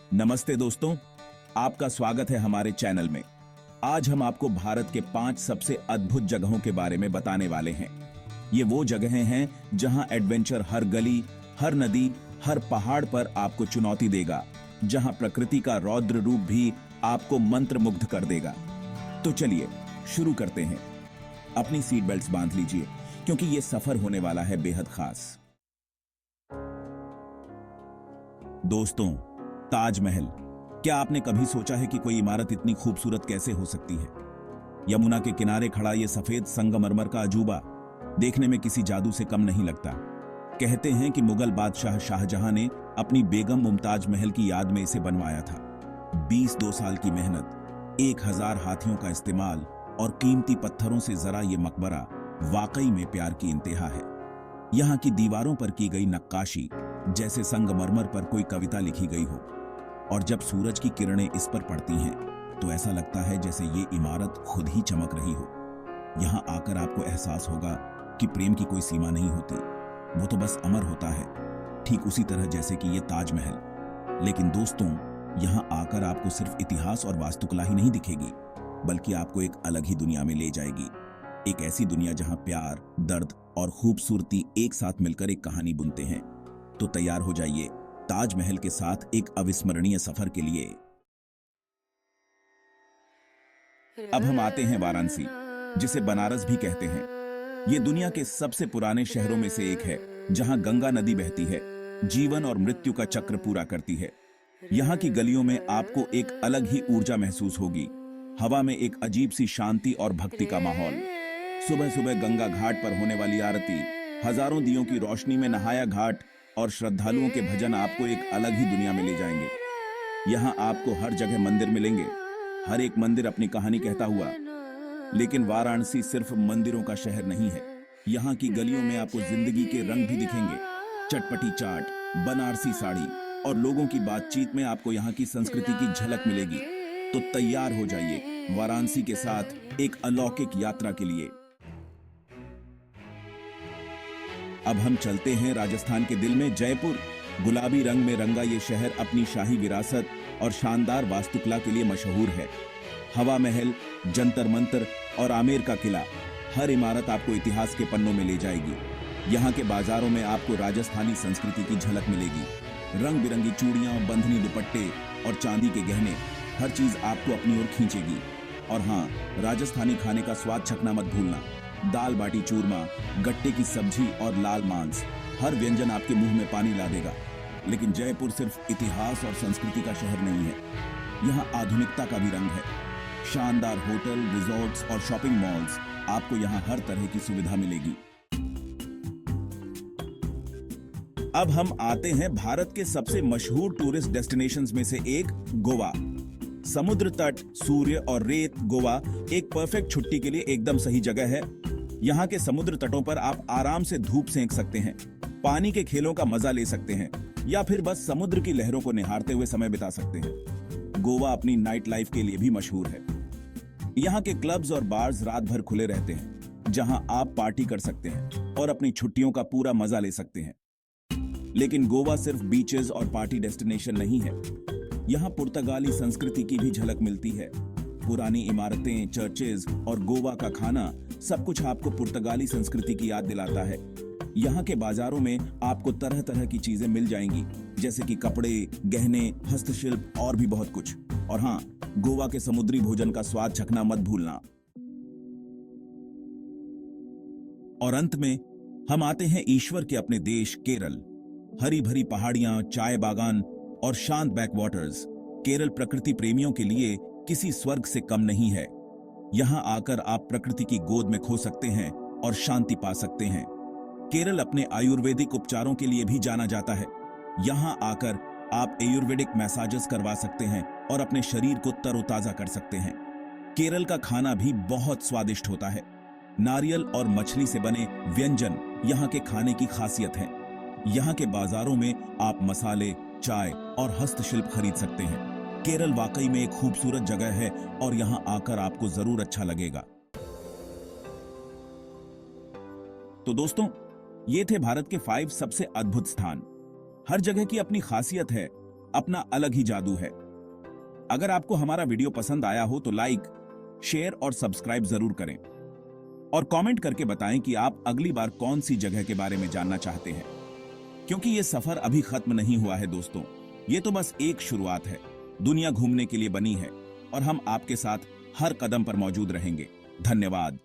नमस्ते दोस्तों, आपका स्वागत है हमारे चैनल में। आज हम आपको भारत के 5 सबसे अद्भुत जगहों के बारे में बताने वाले हैं। ये वो जगहें हैं जहां एडवेंचर हर गली, हर नदी, हर पहाड़ पर आपको चुनौती देगा, जहां प्रकृति का रौद्र रूप भी आपको मंत्रमुग्ध कर देगा। तो चलिए शुरू करते हैं। अपनी सीट बेल्ट्स बांध लीजिए क्योंकि ये सफर होने वाला है बेहद खास। दोस्तों, ताजमहल। क्या आपने कभी सोचा है कि कोई इमारत इतनी खूबसूरत कैसे हो सकती है? यमुना के किनारे खड़ा ये सफेद संगमरमर का अजूबा देखने में किसी जादू से कम नहीं लगता। कहते हैं कि मुगल बादशाह शाहजहां ने अपनी बेगम मुमताज महल की याद में इसे बनवाया था। 22 साल की मेहनत, 1000 हाथियों का इस्तेमाल और कीमती पत्थरों से जरा ये मकबरा वाकई में प्यार की इंतहा है। यहाँ की दीवारों पर की गई नक्काशी जैसे संगमरमर पर कोई कविता लिखी गई हो, और जब सूरज की किरणें इस पर पड़ती हैं तो ऐसा लगता है जैसे ये इमारत खुद ही चमक रही हो। यहाँ आकर आपको एहसास होगा कि प्रेम की कोई सीमा नहीं होती, वो तो बस अमर होता है, ठीक उसी तरह जैसे कि ये ताजमहल। लेकिन दोस्तों, यहाँ आकर आपको सिर्फ इतिहास और वास्तुकला ही नहीं दिखेगी, बल्कि आपको एक अलग ही दुनिया में ले जाएगी। एक ऐसी दुनिया जहाँ प्यार, दर्द और खूबसूरती एक साथ मिलकर एक कहानी बुनते हैं। तो तैयार हो जाइए ताजमहल के साथ एक अविस्मरणीय सफर के लिए। अब हम आते हैं वाराणसी, जिसे बनारस भी कहते हैं। ये दुनिया के सबसे पुराने शहरों में से एक है, जहां गंगा नदी बहती है, जीवन और मृत्यु का चक्र पूरा करती है। यहाँ की गलियों में आपको एक अलग ही ऊर्जा महसूस होगी। हवा में एक अजीब सी शांति और भक्ति का माहौल। सुबह सुबह गंगा घाट पर होने वाली आरती, हजारों दियों की रोशनी में नहाया घाट और श्रद्धालुओं के भजन आपको एक अलग ही दुनिया में ले जाएंगे। यहाँ आपको हर जगह मंदिर मिलेंगे, हर एक मंदिर अपनी कहानी कहता हुआ। लेकिन वाराणसी सिर्फ मंदिरों का शहर नहीं है। यहाँ की गलियों में आपको जिंदगी के रंग भी दिखेंगे। चटपटी चाट, बनारसी साड़ी और लोगों की बातचीत में आपको यहाँ की संस्कृति की झलक मिलेगी। तो तैयार हो जाइए वाराणसी के साथ एक अलौकिक यात्रा के लिए। अब हम चलते हैं राजस्थान के दिल में जयपुर। गुलाबी रंग में रंगा ये शहर अपनी शाही विरासत और शानदार वास्तुकला के लिए मशहूर है। हवा महल, जंतर मंतर और आमेर का किला, हर इमारत आपको इतिहास के पन्नों में ले जाएगी। यहाँ के बाजारों में आपको राजस्थानी संस्कृति की झलक मिलेगी। रंग बिरंगी चूड़ियां, बंधनी दुपट्टे और चांदी के गहने, हर चीज आपको अपनी ओर खींचेगी। और हाँ, राजस्थानी खाने का स्वाद चखना मत भूलना। दाल बाटी चूरमा, गट्टे की सब्जी और लाल मांस, हर व्यंजन आपके मुंह में पानी ला देगा। लेकिन जयपुर सिर्फ इतिहास और संस्कृति का शहर नहीं है, यहाँ आधुनिकता का भी रंग है। शानदार होटल, रिजॉर्ट्स और शॉपिंग मॉल्स, आपको यहाँ हर तरह की सुविधा मिलेगी। अब हम आते हैं भारत के सबसे मशहूर टूरिस्ट डेस्टिनेशंस में से एक, गोवा। समुद्र तट, सूर्य और रेत, गोवा एक परफेक्ट छुट्टी के लिए एकदम सही जगह है। यहाँ के समुद्र तटों पर आप आराम से धूप सेंक सकते हैं, पानी के खेलों का मजा ले सकते हैं, या फिर बस समुद्र की लहरों को निहारते हुए समय बिता सकते हैं। गोवा अपनी नाइट लाइफ के लिए भी मशहूर है। यहाँ के क्लब्स और बार्स रात भर खुले रहते हैं, जहां आप पार्टी कर सकते हैं और अपनी छुट्टियों का पूरा मजा ले सकते हैं। लेकिन गोवा सिर्फ बीचेस और पार्टी डेस्टिनेशन नहीं है। यहाँ पुर्तगाली संस्कृति की भी झलक मिलती है। पुरानी इमारतें, चर्चेज और गोवा का खाना, सब कुछ आपको पुर्तगाली संस्कृति की याद दिलाता है। यहाँ के बाजारों में आपको तरह तरह की चीजें मिल जाएंगी, जैसे कि कपड़े, गहने, हस्तशिल्प और भी बहुत कुछ। और हाँ, गोवा के समुद्री भोजन का स्वाद चखना मत भूलना। और अंत में हम आते हैं ईश्वर के अपने देश केरल। हरी भरी पहाड़ियां, चाय बागान और शांत बैकवाटर्स, केरल प्रकृति प्रेमियों के लिए किसी स्वर्ग से कम नहीं है। यहाँ आकर आप प्रकृति की गोद में खो सकते हैं और शांति पा सकते हैं। केरल अपने आयुर्वेदिक उपचारों के लिए भी जाना जाता है। यहाँ आकर आप आयुर्वेदिक मैसाजेस करवा सकते हैं और अपने शरीर को तरोताजा कर सकते हैं। केरल का खाना भी बहुत स्वादिष्ट होता है। नारियल और मछली से बने व्यंजन यहाँ के खाने की खासियत है। यहाँ के बाजारों में आप मसाले, चाय और हस्तशिल्प खरीद सकते हैं। केरल वाकई में एक खूबसूरत जगह है और यहाँ आकर आपको जरूर अच्छा लगेगा। तो दोस्तों, ये थे भारत के 5 सबसे अद्भुत स्थान। हर जगह की अपनी खासियत है, अपना अलग ही जादू है। अगर आपको हमारा वीडियो पसंद आया हो तो लाइक, शेयर और सब्सक्राइब जरूर करें और कमेंट करके बताएं कि आप अगली बार कौन सी जगह के बारे में जानना चाहते हैं, क्योंकि ये सफर अभी खत्म नहीं हुआ है दोस्तों। ये तो बस एक शुरुआत है। दुनिया घूमने के लिए बनी है और हम आपके साथ हर कदम पर मौजूद रहेंगे। धन्यवाद।